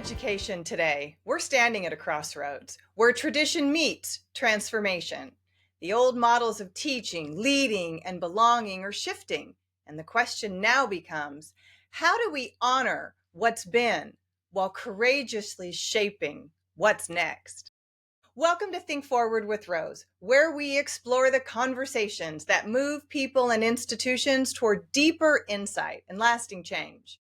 education today, we're standing at a crossroads where tradition meets transformation. The old models of teaching, leading, and belonging are shifting. And the question now becomes, how do we honor what's been while courageously shaping what's next? Welcome to Think Forward with Rose, where we explore the conversations that move people and institutions toward deeper insight and lasting change.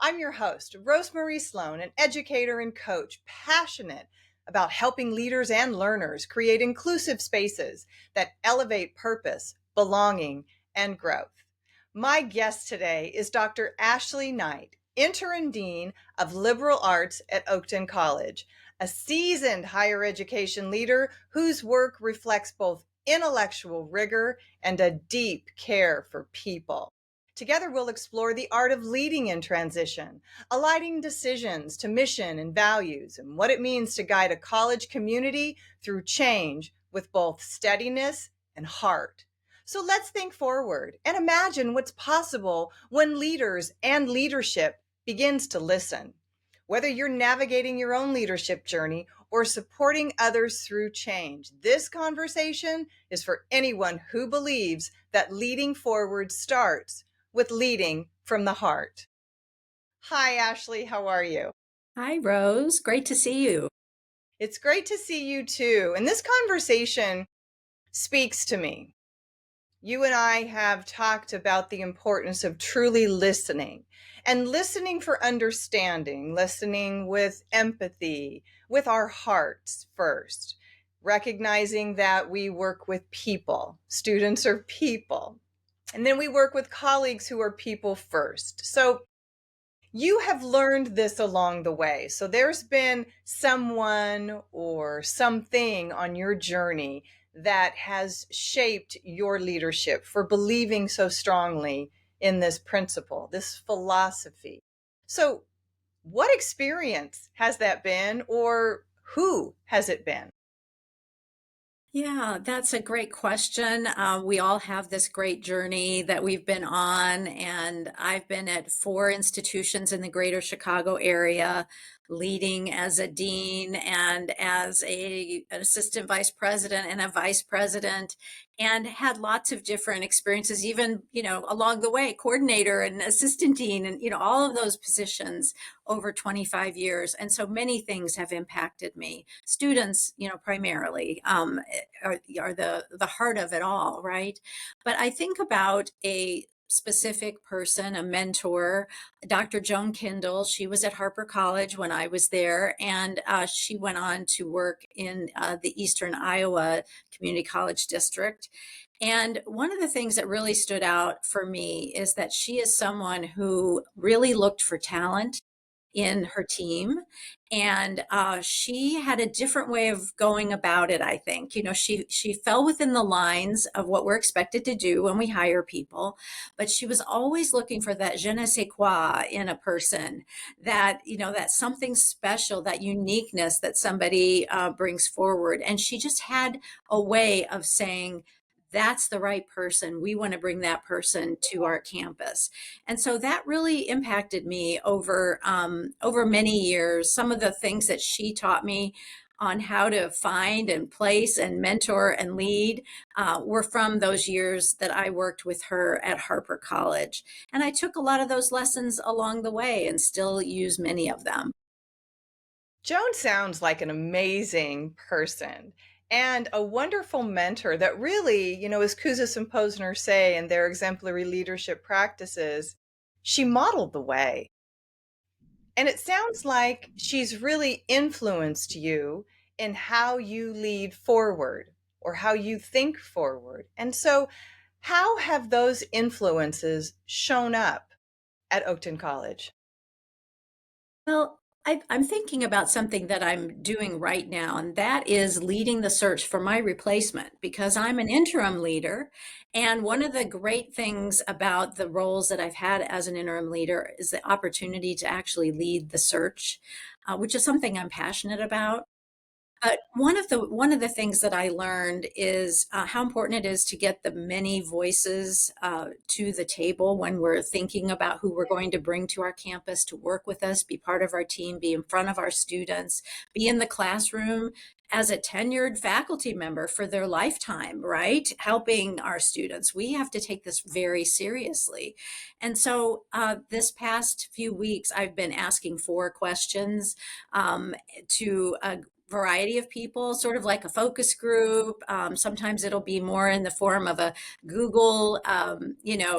I'm your host, Rosemarie Sloan, an educator and coach passionate about helping leaders and learners create inclusive spaces that elevate purpose, belonging, and growth. My guest today is Dr. Ashley Knight, Interim Dean of Liberal Arts at Oakton College, a seasoned higher education leader whose work reflects both intellectual rigor and a deep care for people. Together, we'll explore the art of leading in transition, aligning decisions to mission and values, and what it means to guide a college community through change with both steadiness and heart. So let's think forward and imagine what's possible when leaders and leadership begins to listen. Whether you're navigating your own leadership journey or supporting others through change, this conversation is for anyone who believes that leading forward starts with leading from the heart. Hi, Ashley. How are you? Hi, Rose. Great to see you. It's great to see you too. And this conversation speaks to me. You and I have talked about the importance of truly listening and listening for understanding, listening with empathy, with our hearts first, recognizing that we work with people. Students are people. And then we work with colleagues who are people first. So you have learned this along the way. So there's been someone or something on your journey that has shaped your leadership for believing so strongly in this principle, this philosophy. So, what experience has that been, or who has it been? Yeah, that's a great question. We all have this great journey that we've been on, and I've been at 4 institutions in the greater Chicago area, leading as a dean and as an assistant vice president and a vice president, and had lots of different experiences, even, along the way, coordinator and assistant dean, and, all of those positions over 25 years. And so many things have impacted me. Students, primarily. Are the heart of it all, right? But I think about a specific person, a mentor, Dr. Joan Kindle. She was at Harper College when I was there, and she went on to work in the Eastern Iowa Community College District. And one of the things that really stood out for me is that she is someone who really looked for talent in her team. And she had a different way of going about it, I think. She fell within the lines of what we're expected to do when we hire people, but she was always looking for that je ne sais quoi in a person, that something special, that uniqueness that somebody brings forward. And she just had a way of saying, that's the right person. We want to bring that person to our campus. And so that really impacted me over many years. Some of the things that she taught me on how to find and place and mentor and lead were from those years that I worked with her at Harper College. And I took a lot of those lessons along the way and still use many of them. Joan sounds like an amazing person and a wonderful mentor that really, as Kouzes and Posner say in their exemplary leadership practices, she modeled the way. And it sounds like she's really influenced you in how you lead forward or how you think forward. And so, how have those influences shown up at Oakton College? Well, I'm thinking about something that I'm doing right now, and that is leading the search for my replacement because I'm an interim leader. And one of the great things about the roles that I've had as an interim leader is the opportunity to actually lead the search, which is something I'm passionate about. But one of the things that I learned is how important it is to get the many voices to the table when we're thinking about who we're going to bring to our campus to work with us, be part of our team, be in front of our students, be in the classroom as a tenured faculty member for their lifetime, right? Helping our students. We have to take this very seriously. And so this past few weeks, I've been asking 4 questions to variety of people, sort of like a focus group. Sometimes it'll be more in the form of a Google,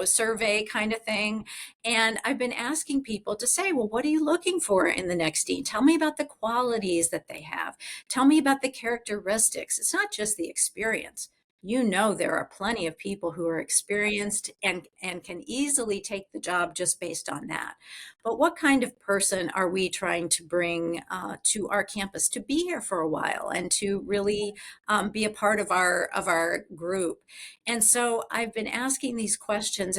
survey kind of thing. And I've been asking people to say, well, what are you looking for in the next dean? Tell me about the qualities that they have. Tell me about the characteristics. It's not just the experience. You know, there are plenty of people who are experienced and can easily take the job just based on that. But what kind of person are we trying to bring to our campus to be here for a while and to really be a part of our group? And so I've been asking these questions,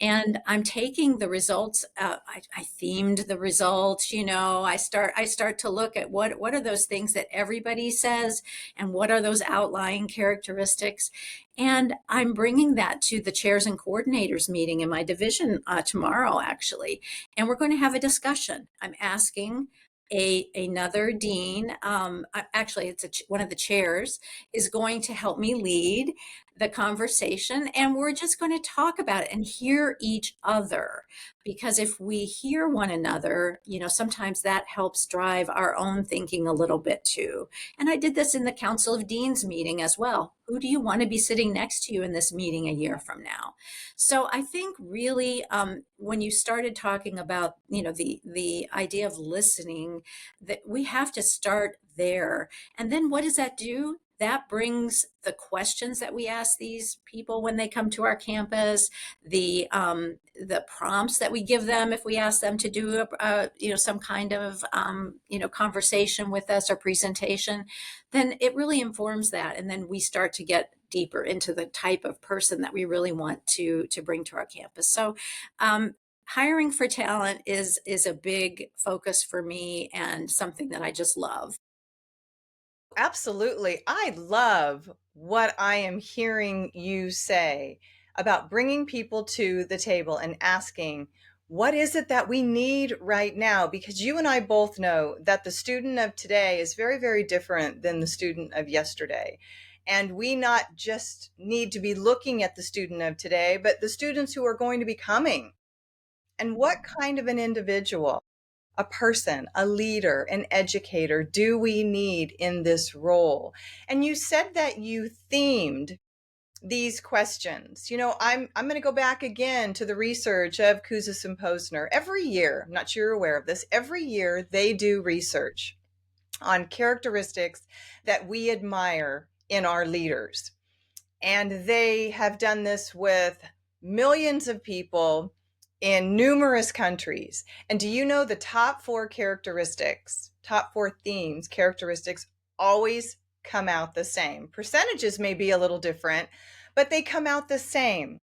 and I'm taking the results. I themed the results. I start to look at what are those things that everybody says, and what are those outlying characteristics. And I'm bringing that to the chairs and coordinators meeting in my division tomorrow, actually, and we're going to have a discussion. I'm asking another dean, actually, one of the chairs is going to help me lead the conversation, and we're just going to talk about it and hear each other. Because if we hear one another, sometimes that helps drive our own thinking a little bit too. And I did this in the Council of Deans meeting as well. Who do you want to be sitting next to you in this meeting a year from now? So I think really, when you started talking about, the idea of listening, that we have to start there. And then what does that do? That brings the questions that we ask these people when they come to our campus, the prompts that we give them if we ask them to do some kind of conversation with us or presentation. Then it really informs that, and then we start to get deeper into the type of person that we really want to bring to our campus. So hiring for talent is a big focus for me and something that I just love. Absolutely. I love what I am hearing you say about bringing people to the table and asking, what is it that we need right now? Because you and I both know that the student of today is very, very different than the student of yesterday. And we not just need to be looking at the student of today, but the students who are going to be coming. And what kind of an individual, a person, a leader, an educator do we need in this role? And you said that you themed these questions. I'm going to go back again to the research of Kouzes and Posner. Every year, I'm not sure you're aware of this, every year they do research on characteristics that we admire in our leaders. And they have done this with millions of people in numerous countries. And do you know the top 4 characteristics, top 4 themes, characteristics always come out the same? Percentages may be a little different, but they come out the same.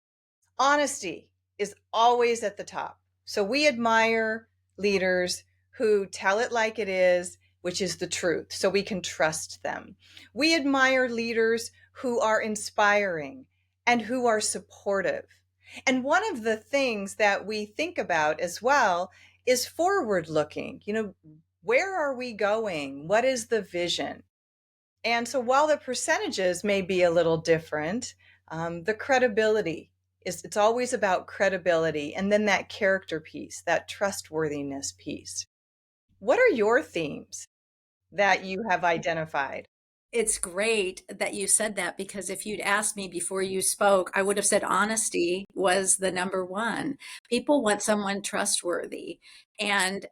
Honesty is always at the top. So we admire leaders who tell it like it is, which is the truth, so we can trust them. We admire leaders who are inspiring and who are supportive. And one of the things that we think about as well is forward looking. Where are we going? What is the vision? And so while the percentages may be a little different, the credibility it's always about credibility, and then that character piece, that trustworthiness piece. What are your themes that you have identified? It's great that you said that, because if you'd asked me before you spoke, I would have said honesty was the number one. People want someone trustworthy. And,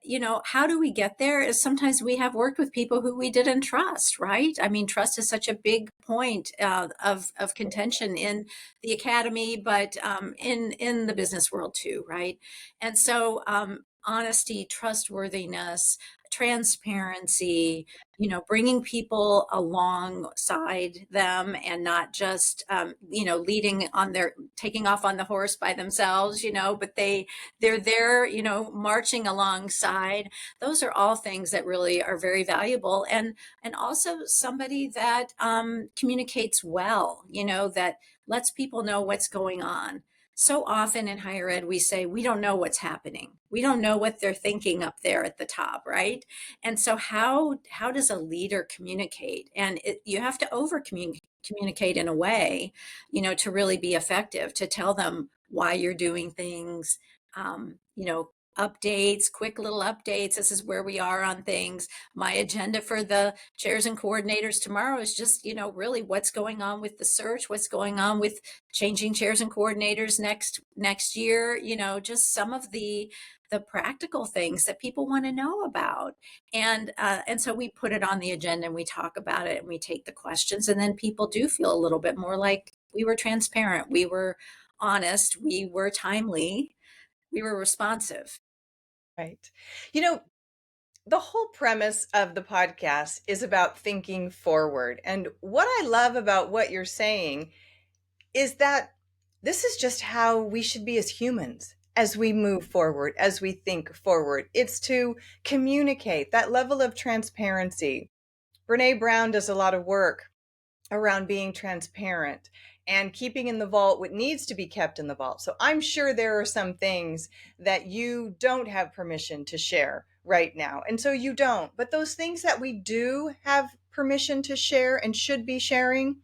how do we get there? Is sometimes we have worked with people who we didn't trust, right? I mean, trust is such a big point of contention in the academy, but in the business world too, right? And so, honesty, trustworthiness, transparency, bringing people alongside them and not just, leading on taking off on the horse by themselves, but they're there, marching alongside. Those are all things that really are very valuable. And also somebody that communicates well, that lets people know what's going on. So often in higher ed, we say, we don't know what's happening. We don't know what they're thinking up there at the top, right? And so how does a leader communicate? And you have to communicate in a way, to really be effective, to tell them why you're doing things, updates, quick little updates. This is where we are on things. My agenda for the chairs and coordinators tomorrow is just, really what's going on with the search, what's going on with changing chairs and coordinators next year, just some of the practical things that people want to know about. And so we put it on the agenda and we talk about it and we take the questions, and then people do feel a little bit more like we were transparent, we were honest, we were timely, we were responsive. Right. You know, the whole premise of the podcast is about thinking forward. And what I love about what you're saying is that this is just how we should be as humans as we move forward, as we think forward. It's to communicate that level of transparency. Brene Brown does a lot of work around being transparent and keeping in the vault what needs to be kept in the vault. So I'm sure there are some things that you don't have permission to share right now. And so you don't. But those things that we do have permission to share and should be sharing,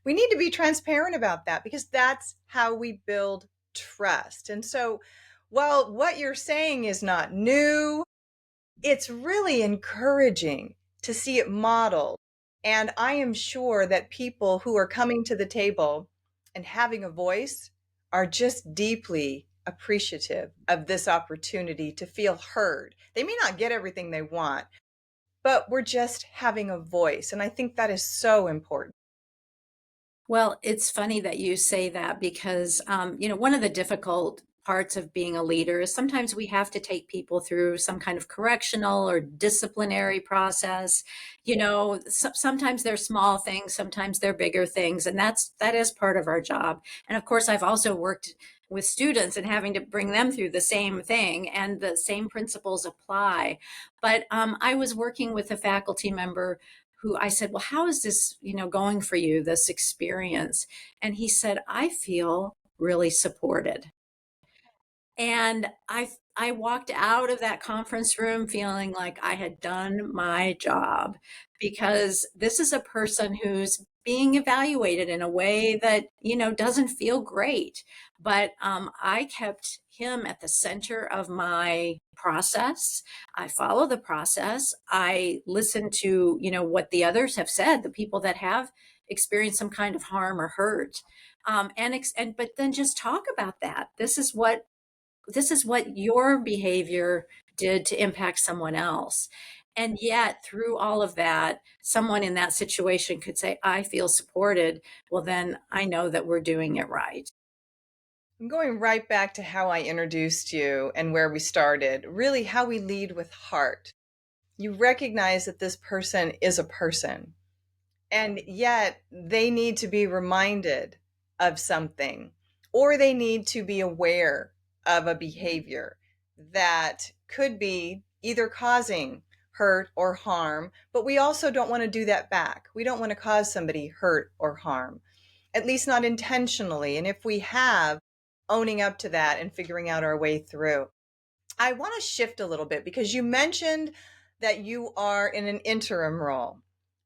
we need to be transparent about that, because that's how we build trust. And so while what you're saying is not new, it's really encouraging to see it modeled. And I am sure that people who are coming to the table and having a voice are just deeply appreciative of this opportunity to feel heard. They may not get everything they want, but we're just having a voice. And I think that is so important. Well, it's funny that you say that because, one of the difficult parts of being a leader is sometimes we have to take people through some kind of correctional or disciplinary process. Sometimes they're small things, sometimes they're bigger things, and that is part of our job. And of course, I've also worked with students and having to bring them through the same thing, and the same principles apply. But I was working with a faculty member who I said, well, how is this, going for you, this experience? And he said, I feel really supported. And I walked out of that conference room feeling like I had done my job, because this is a person who's being evaluated in a way that, doesn't feel great. But I kept him at the center of my process. I follow the process. I listen to, what the others have said, the people that have experienced some kind of harm or hurt. But then just talk about that. This is what your behavior did to impact someone else. And yet, through all of that, someone in that situation could say, I feel supported. Well, then I know that we're doing it right. I'm going right back to how I introduced you and where we started, really how we lead with heart. You recognize that this person is a person, and yet they need to be reminded of something, or they need to be aware of a behavior that could be either causing hurt or harm, but we also don't want to do that back. We don't want to cause somebody hurt or harm, at least not intentionally. And if we have, owning up to that and figuring out our way through. I want to shift a little bit because you mentioned that you are in an interim role.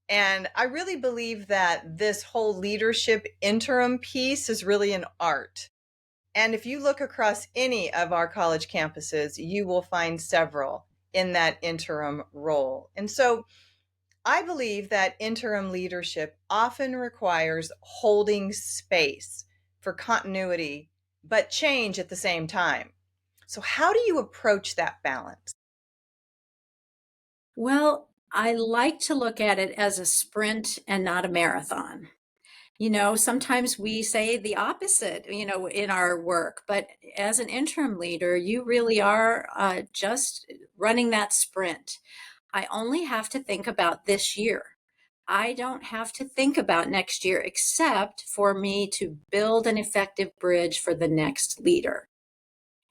And I really believe that this whole leadership interim piece is really an art. And if you look across any of our college campuses, you will find several in that interim role. And so I believe that interim leadership often requires holding space for continuity, but change at the same time. So, how do you approach that balance? Well, I like to look at it as a sprint and not a marathon. Sometimes we say the opposite, in our work, but as an interim leader, you really are just running that sprint. I only have to think about this year. I don't have to think about next year except for me to build an effective bridge for the next leader.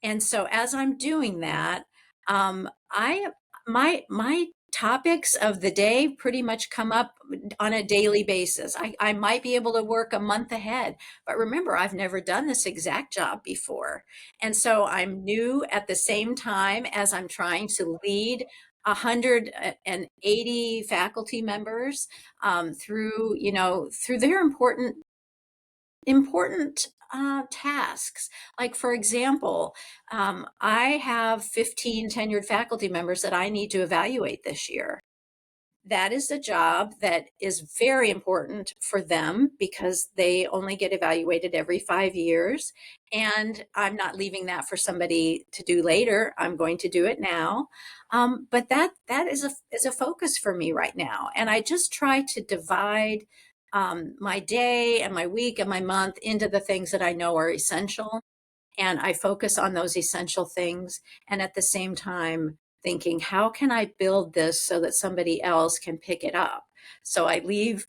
And so as I'm doing that, I my topics of the day pretty much come up on a daily basis. I might be able to work a month ahead, but remember, I've never done this exact job before. And so I'm new at the same time as I'm trying to lead 180 faculty members through, through their important tasks. Like, for example, I have 15 tenured faculty members that I need to evaluate this year. That is a job that is very important for them because they only get evaluated every 5 years. And I'm not leaving that for somebody to do later. I'm going to do it now. But that is a focus for me right now. And I just try to divide my day and my week and my month into the things that I know are essential, and I focus on those essential things. And at the same time, thinking, how can I build this so that somebody else can pick it up? So I leave,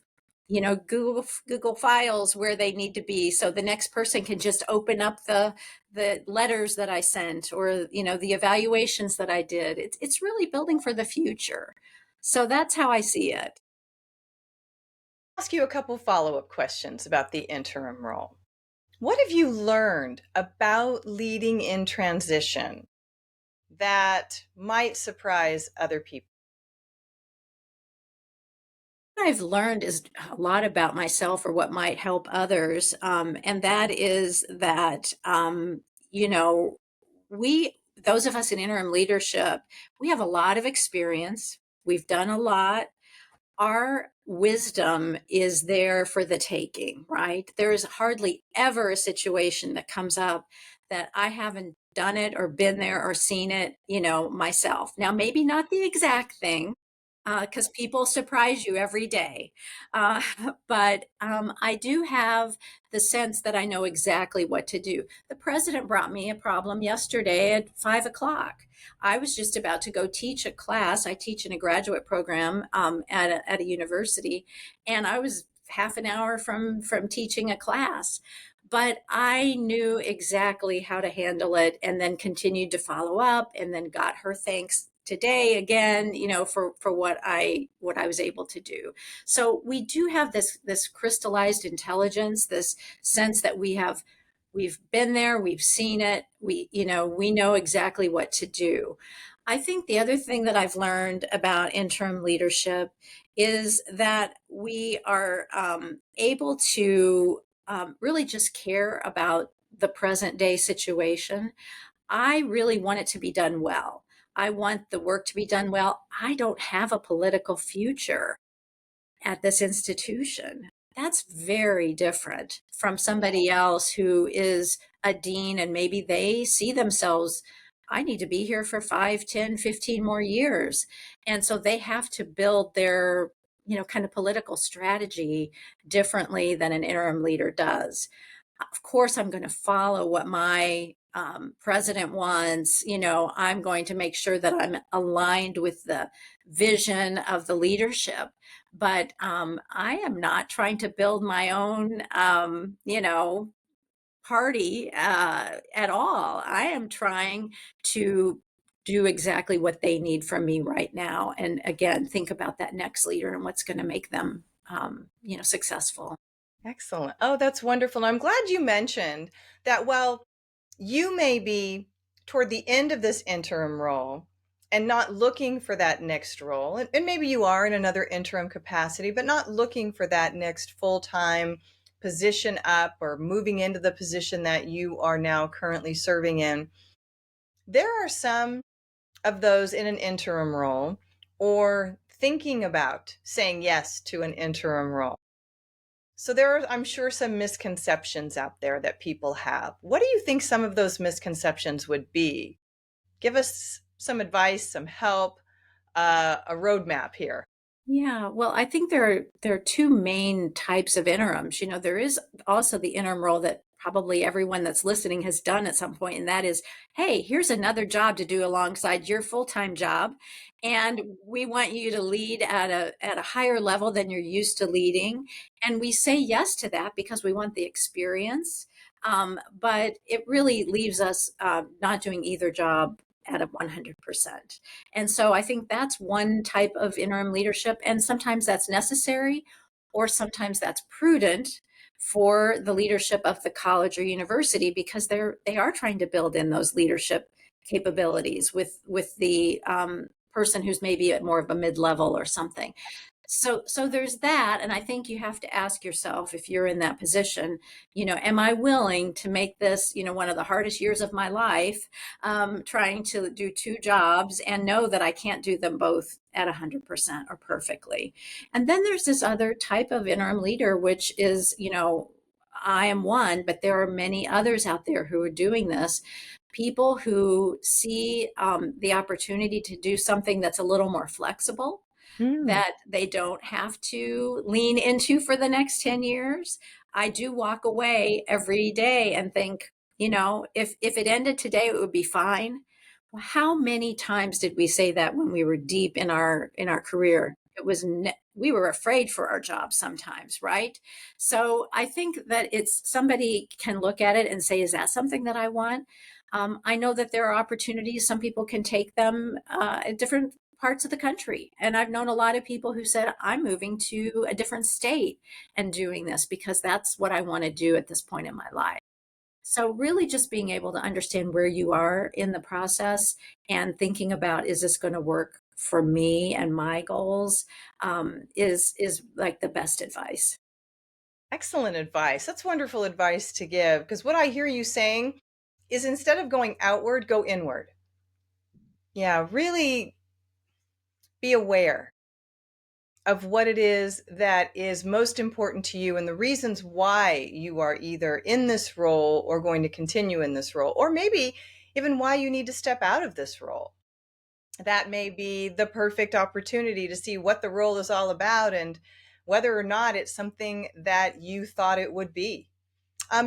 Google Files where they need to be, so the next person can just open up the letters that I sent, or the evaluations that I did. It's really building for the future. So that's how I see it. Ask you a couple follow-up questions about the interim role. What have you learned about leading in transition that might surprise other people? What I've learned is a lot about myself or what might help others. And that is that, those of us in interim leadership, we have a lot of experience. We've done a lot. Our wisdom is there for the taking, right? There is hardly ever a situation that comes up that I haven't done it or been there or seen it, myself. Now, maybe not the exact thing, because people surprise you every day. Uh, but I do have the sense that I know exactly what to do. The president brought me a problem yesterday at 5 o'clock. I was just about to go teach a class. I teach in a graduate program at a university, and I was half an hour from teaching a class. But I knew exactly how to handle it, and then continued to follow up, and then got her thanks today again, for what I was able to do. So we do have this crystallized intelligence, this sense that we've been there, we've seen it, we know exactly what to do. I think the other thing that I've learned about interim leadership is that we are able to really just care about the present day situation. I really want it to be done well. I want the work to be done well. I don't have a political future at this institution. That's very different from somebody else who is a dean, and maybe they see themselves, I need to be here for 5, 10, 15 more years. And so they have to build their, kind of political strategy differently than an interim leader does. Of course, I'm going to follow what my president wants. I'm going to make sure that I'm aligned with the vision of the leadership. But I am not trying to build my own, party at all. I am trying to do exactly what they need from me right now. And again, think about that next leader and what's going to make them, successful. Excellent. Oh, that's wonderful. I'm glad you mentioned that while you may be toward the end of this interim role and not looking for that next role, and maybe you are in another interim capacity, but not looking for that next full-time position up or moving into the position that you are now currently serving in, there are some of those in an interim role or thinking about saying yes to an interim role. So there are, I'm sure, some misconceptions out there that people have. What do you think some of those misconceptions would be? Give us some advice, some help, a roadmap here. Yeah, well, I think there are two main types of interims. There is also the interim role that probably everyone that's listening has done at some point, and that is, hey, here's another job to do alongside your full-time job, and we want you to lead at a higher level than you're used to leading, and we say yes to that because we want the experience. But it really leaves us not doing either job at a 100%. And so I think that's one type of interim leadership. And sometimes that's necessary, or sometimes that's prudent for the leadership of the college or university, because they are trying to build in those leadership capabilities with the person who's maybe at more of a mid-level or something. So there's that, and I think you have to ask yourself, if you're in that position, am I willing to make this, one of the hardest years of my life, trying to do two jobs and know that I can't do them both at 100% or perfectly. And then there's this other type of interim leader, which is, I am one, but there are many others out there who are doing this. People who see the opportunity to do something that's a little more flexible, Mm. that they don't have to lean into for the next 10 years. I do walk away every day and think, if it ended today, it would be fine. Well, how many times did we say that when we were deep in our career? We were afraid for our job sometimes, right? So I think that it's somebody can look at it and say, is that something that I want? I know that there are opportunities. Some people can take them at different parts of the country. And I've known a lot of people who said, I'm moving to a different state and doing this because that's what I want to do at this point in my life. So, really, just being able to understand where you are in the process and thinking about, is this going to work for me and my goals, is like the best advice. Excellent advice. That's wonderful advice to give because what I hear you saying is instead of going outward, go inward. Yeah, really be aware of what it is that is most important to you and the reasons why you are either in this role or going to continue in this role, or maybe even why you need to step out of this role. That may be the perfect opportunity to see what the role is all about and whether or not it's something that you thought it would be.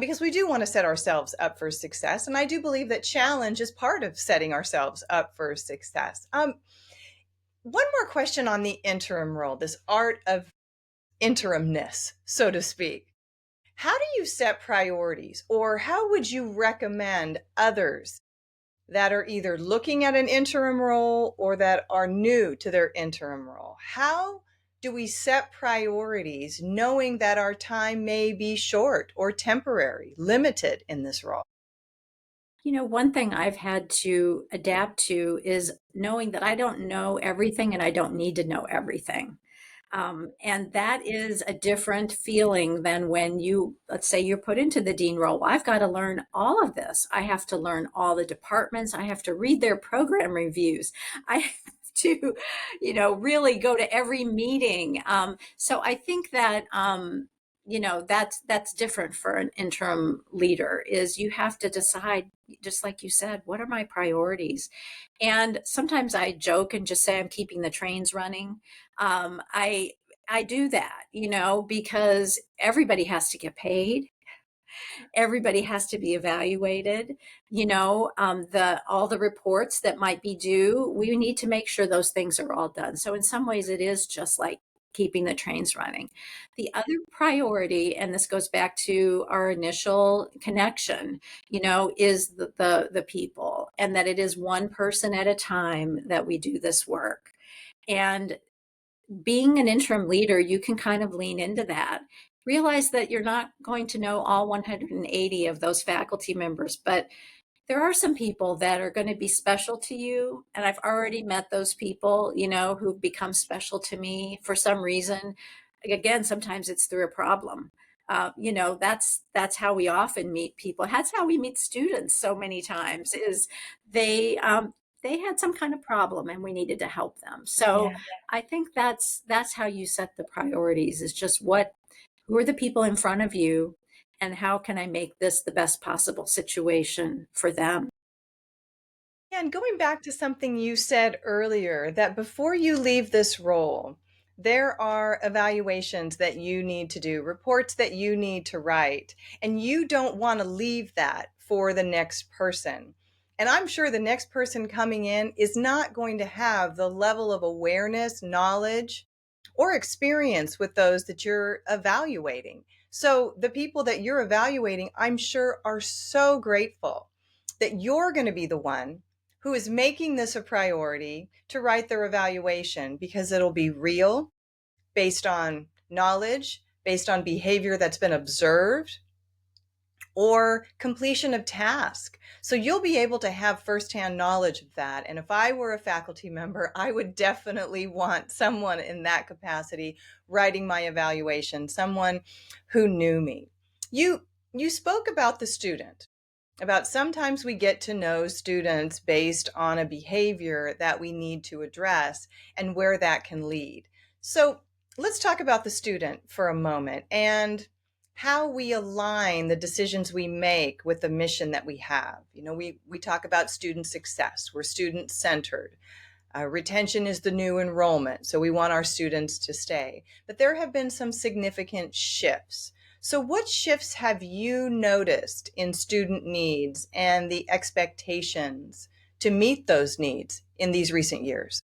Because we do want to set ourselves up for success. And I do believe that challenge is part of setting ourselves up for success. One more question on the interim role, this art of interimness, so to speak. How do you set priorities, or how would you recommend others that are either looking at an interim role or that are new to their interim role? How do we set priorities knowing that our time may be short or temporary, limited in this role? One thing I've had to adapt to is knowing that I don't know everything and I don't need to know everything. And that is a different feeling than when let's say you're put into the dean role. Well, I've got to learn all of this. I have to learn all the departments. I have to read their program reviews. I have to, really go to every meeting. So I think that, that's different for an interim leader. Is you have to decide, just like you said, what are my priorities? And sometimes I joke and just say I'm keeping the trains running. I do that, because everybody has to get paid. Everybody has to be evaluated. The all the reports that might be due, we need to make sure those things are all done. So in some ways, it is just like keeping the trains running. The other priority, and this goes back to our initial connection, is the people, and that it is one person at a time that we do this work. And being an interim leader, you can kind of lean into that. Realize that you're not going to know all 180 of those faculty members, but there are some people that are going to be special to you. And I've already met those people, who've become special to me for some reason. Again, sometimes it's through a problem. That's how we often meet people. That's how we meet students so many times, is they had some kind of problem and we needed to help them. So Yeah. I think that's how you set the priorities, is just who are the people in front of you, and how can I make this the best possible situation for them? And going back to something you said earlier, that before you leave this role, There are evaluations that you need to do, reports that you need to write, and you don't want to leave that for the next person. And I'm sure the next person coming in is not going to have the level of awareness, knowledge, or experience with those that you're evaluating. So the people that you're evaluating, I'm sure, are so grateful that you're going to be the one who is making this a priority to write their evaluation, because it'll be real, based on knowledge, based on behavior that's been observed, or completion of task. So you'll be able to have firsthand knowledge of that. And if I were a faculty member, I would definitely want someone in that capacity writing my evaluation, someone who knew me. You spoke about the student, about sometimes we get to know students based on a behavior that we need to address and where that can lead. So let's talk about the student for a moment and how we align the decisions we make with the mission that we have. We talk about student success. We're student centered. Retention is the new enrollment, so we want our students to stay. But there have been some significant shifts. So what shifts have you noticed in student needs and the expectations to meet those needs in these recent years?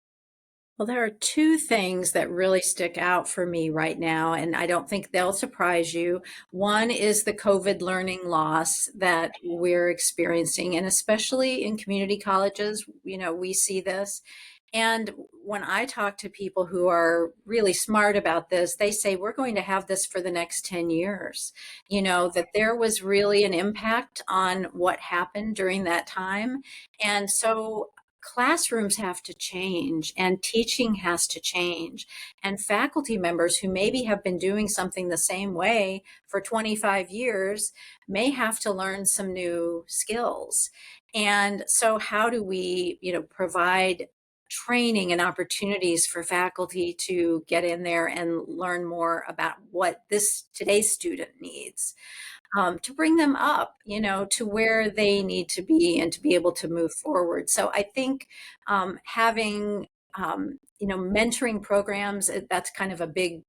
Well, there are two things that really stick out for me right now, and I don't think they'll surprise you. One is the COVID learning loss that we're experiencing, and especially in community colleges, we see this. And when I talk to people who are really smart about this, they say we're going to have this for the next 10 years. That there was really an impact on what happened during that time. And so classrooms have to change and teaching has to change. And faculty members who maybe have been doing something the same way for 25 years may have to learn some new skills. And so how do we, provide training and opportunities for faculty to get in there and learn more about what today's student needs, to bring them up, to where they need to be and to be able to move forward. So I think having, mentoring programs, that's kind of a big,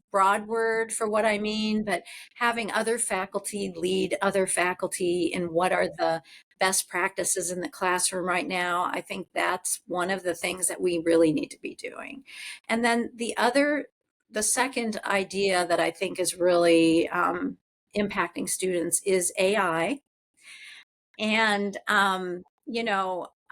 broad word for what I mean, but having other faculty lead other faculty in what are the best practices in the classroom right now, I think that's one of the things that we really need to be doing. And then the second idea that I think is really impacting students is AI. And,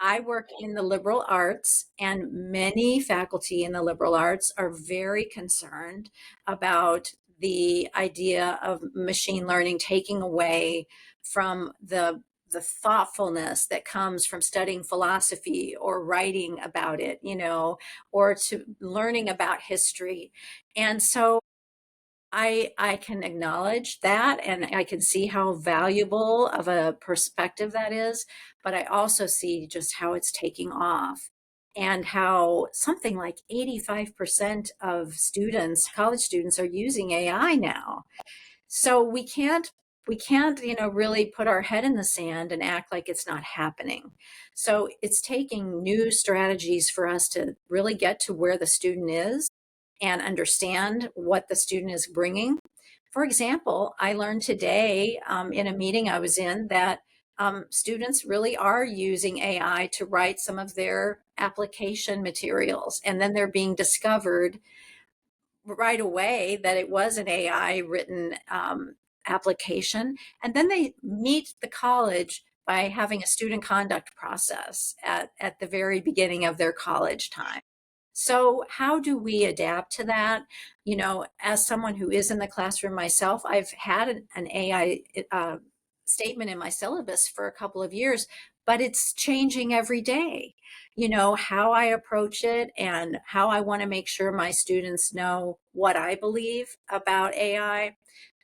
I work in the liberal arts, and many faculty in the liberal arts are very concerned about the idea of machine learning taking away from the thoughtfulness that comes from studying philosophy or writing about it, or to learning about history. And so I can acknowledge that and I can see how valuable of a perspective that is, but I also see just how it's taking off and how something like 85% of students, college students, are using AI now. So we can't, really put our head in the sand and act like it's not happening. So it's taking new strategies for us to really get to where the student is and understand what the student is bringing. For example, I learned today in a meeting I was in that students really are using AI to write some of their application materials, and then they're being discovered right away that it was an AI written application. And then they meet the college by having a student conduct process at the very beginning of their college time. So, how do we adapt to that? As someone who is in the classroom myself, I've had an AI statement in my syllabus for a couple of years, but it's changing every day. How I approach it and how I want to make sure my students know what I believe about AI.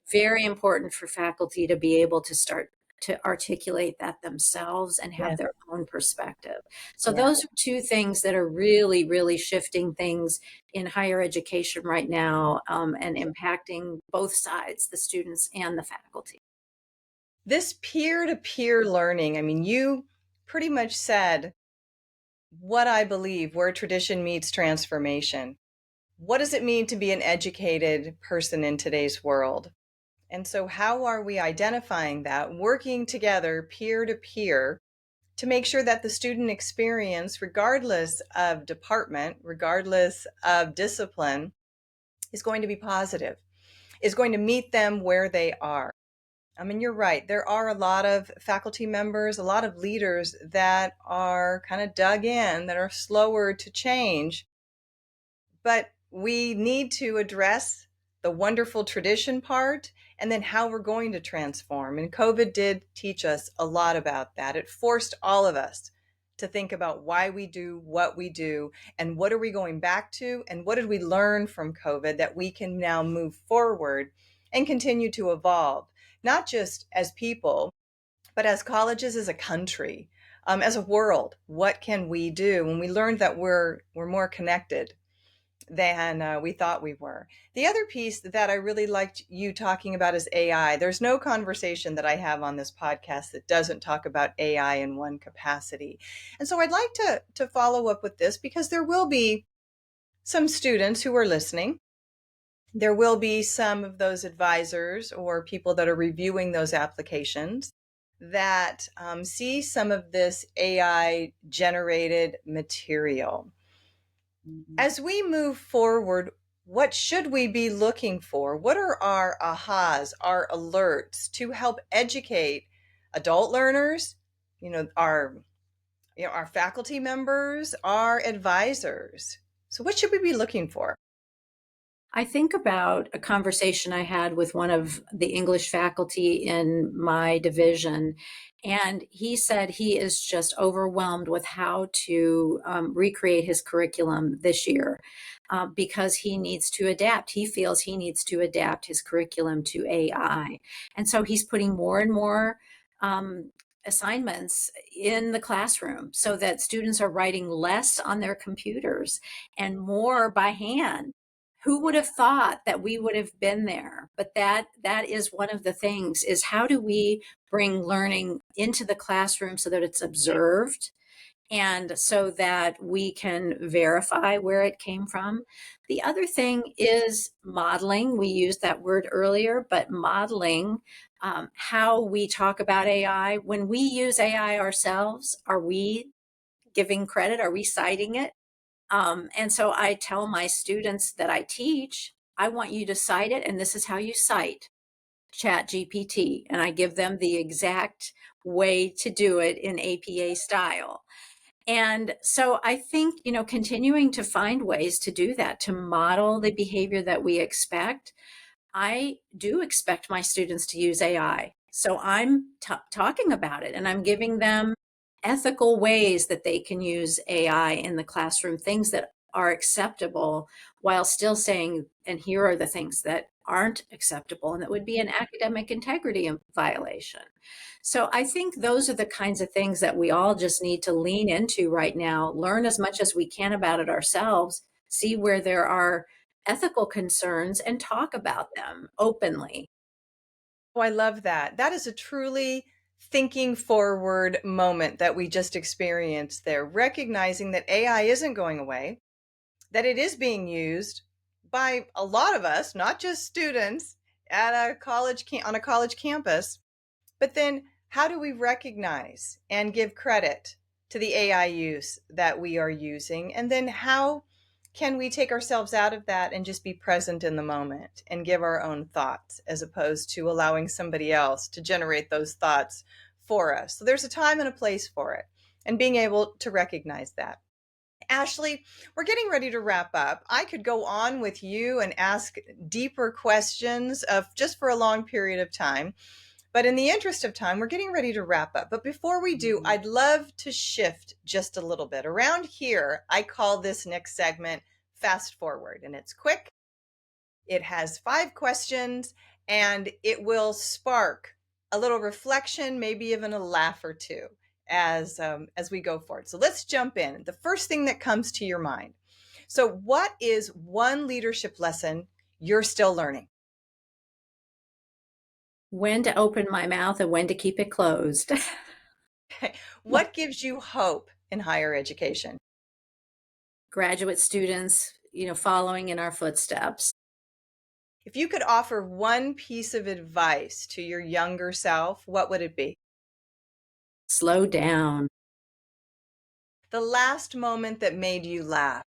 Very important for faculty to be able to start to articulate that themselves and have Yeah, their own perspective. So yeah. those are two things that are really, really shifting things in higher education right now, and impacting both sides, the students and the faculty. This peer-to-peer learning, I mean, you pretty much said what I believe, where tradition meets transformation. what does it mean to be an educated person in today's world? And so, how are we identifying that, working together peer to peer to make sure that the student experience, regardless of department, regardless of discipline, is going to be positive, is going to meet them where they are? I mean, you're right. There are a lot of faculty members, a lot of leaders that are kind of dug in, that are slower to change. But we need to address the wonderful tradition part and then how we're going to transform. And COVID did teach us a lot about that. It forced all of us to think about why we do what we do and what are we going back to and what did we learn from COVID that we can now move forward and continue to evolve, not just as people, but as colleges, as a country, as a world. What can we do? And we learned that we're more connected than we thought we were. The other piece that I really liked you talking about is AI. There's no conversation that I have on this podcast that doesn't talk about AI in one capacity. And so I'd like to follow up with this because there will be some students who are listening. There will be some of those advisors or people that are reviewing those applications that see some of this AI generated material. As we move forward, what should we be looking for? What are our ahas, our alerts to help educate adult learners, you know, our faculty members, our advisors? So what should we be looking for? I think about a conversation I had with one of the English faculty in my division, and he said he is just overwhelmed with how to recreate his curriculum this year because he needs to adapt. He feels he needs to adapt his curriculum to AI. And so he's putting more and more assignments in the classroom so that students are writing less on their computers and more by hand. Who would have thought that we would have been there? But that is one of the things, is how do we bring learning into the classroom so that it's observed and so that we can verify where it came from? The other thing is modeling. We used that word earlier, but modeling how we talk about AI. When we use AI ourselves, are we giving credit? Are we citing it? And so I tell my students that I teach, I want you to cite it, and this is how you cite Chat GPT. And I give them the exact way to do it in APA style. And so I think, continuing to find ways to do that, to model the behavior that we expect. I do expect my students to use AI. So I'm talking about it, and I'm giving them ethical ways that they can use AI in the classroom, things that are acceptable while still saying, and here are the things that aren't acceptable and that would be an academic integrity violation. So I think those are the kinds of things that we all just need to lean into right now, learn as much as we can about it ourselves, see where there are ethical concerns and talk about them openly. Oh, I love that. That is a truly thinking forward moment that we just experienced there, recognizing that AI isn't going away, that it is being used by a lot of us, not just students at a on a college campus. But then how do we recognize and give credit to the AI use that we are using? And then how can we take ourselves out of that and just be present in the moment and give our own thoughts as opposed to allowing somebody else to generate those thoughts for us? So there's a time and a place for it, and being able to recognize that. Ashley, we're getting ready to wrap up. I could go on with you and ask deeper questions of just for a long period of time. But in the interest of time, we're getting ready to wrap up. But before we do, I'd love to shift just a little bit. Around here, I call this next segment Fast Forward, and it's quick. It has 5 questions, and it will spark a little reflection, maybe even a laugh or two as we go forward. So let's jump in. The first thing that comes to your mind. So, what is one leadership lesson you're still learning? When to open my mouth and when to keep it closed. What gives you hope in higher education? Graduate students, following in our footsteps. If you could offer one piece of advice to your younger self, what would it be? Slow down. The last moment that made you laugh.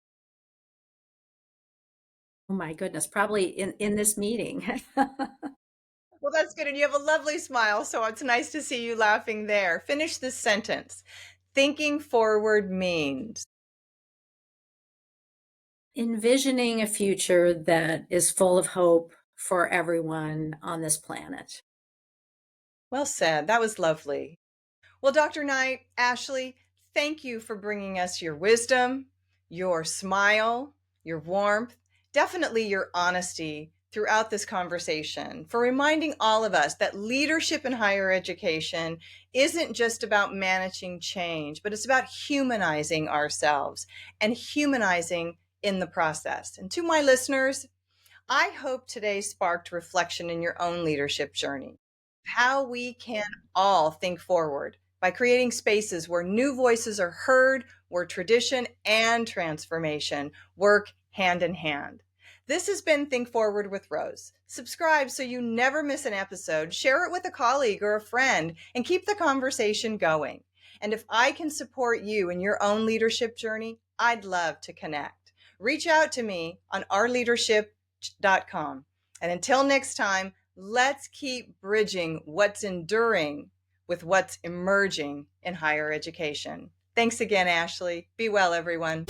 Oh my goodness, probably in this meeting. Well, that's good. And you have a lovely smile, so it's nice to see you laughing there. Finish this sentence. Thinking forward means. Envisioning a future that is full of hope for everyone on this planet. Well said. That was lovely. Well, Dr. Knight, Ashley, thank you for bringing us your wisdom, your smile, your warmth, definitely your honesty throughout this conversation, for reminding all of us that leadership in higher education isn't just about managing change, but it's about humanizing ourselves and humanizing in the process. And to my listeners, I hope today sparked reflection in your own leadership journey, how we can all think forward by creating spaces where new voices are heard, where tradition and transformation work hand in hand. This has been Think Forward with Rose. Subscribe so you never miss an episode, share it with a colleague or a friend, and keep the conversation going. And if I can support you in your own leadership journey, I'd love to connect. Reach out to me on ourleadership.com. And until next time, let's keep bridging what's enduring with what's emerging in higher education. Thanks again, Ashley. Be well, everyone.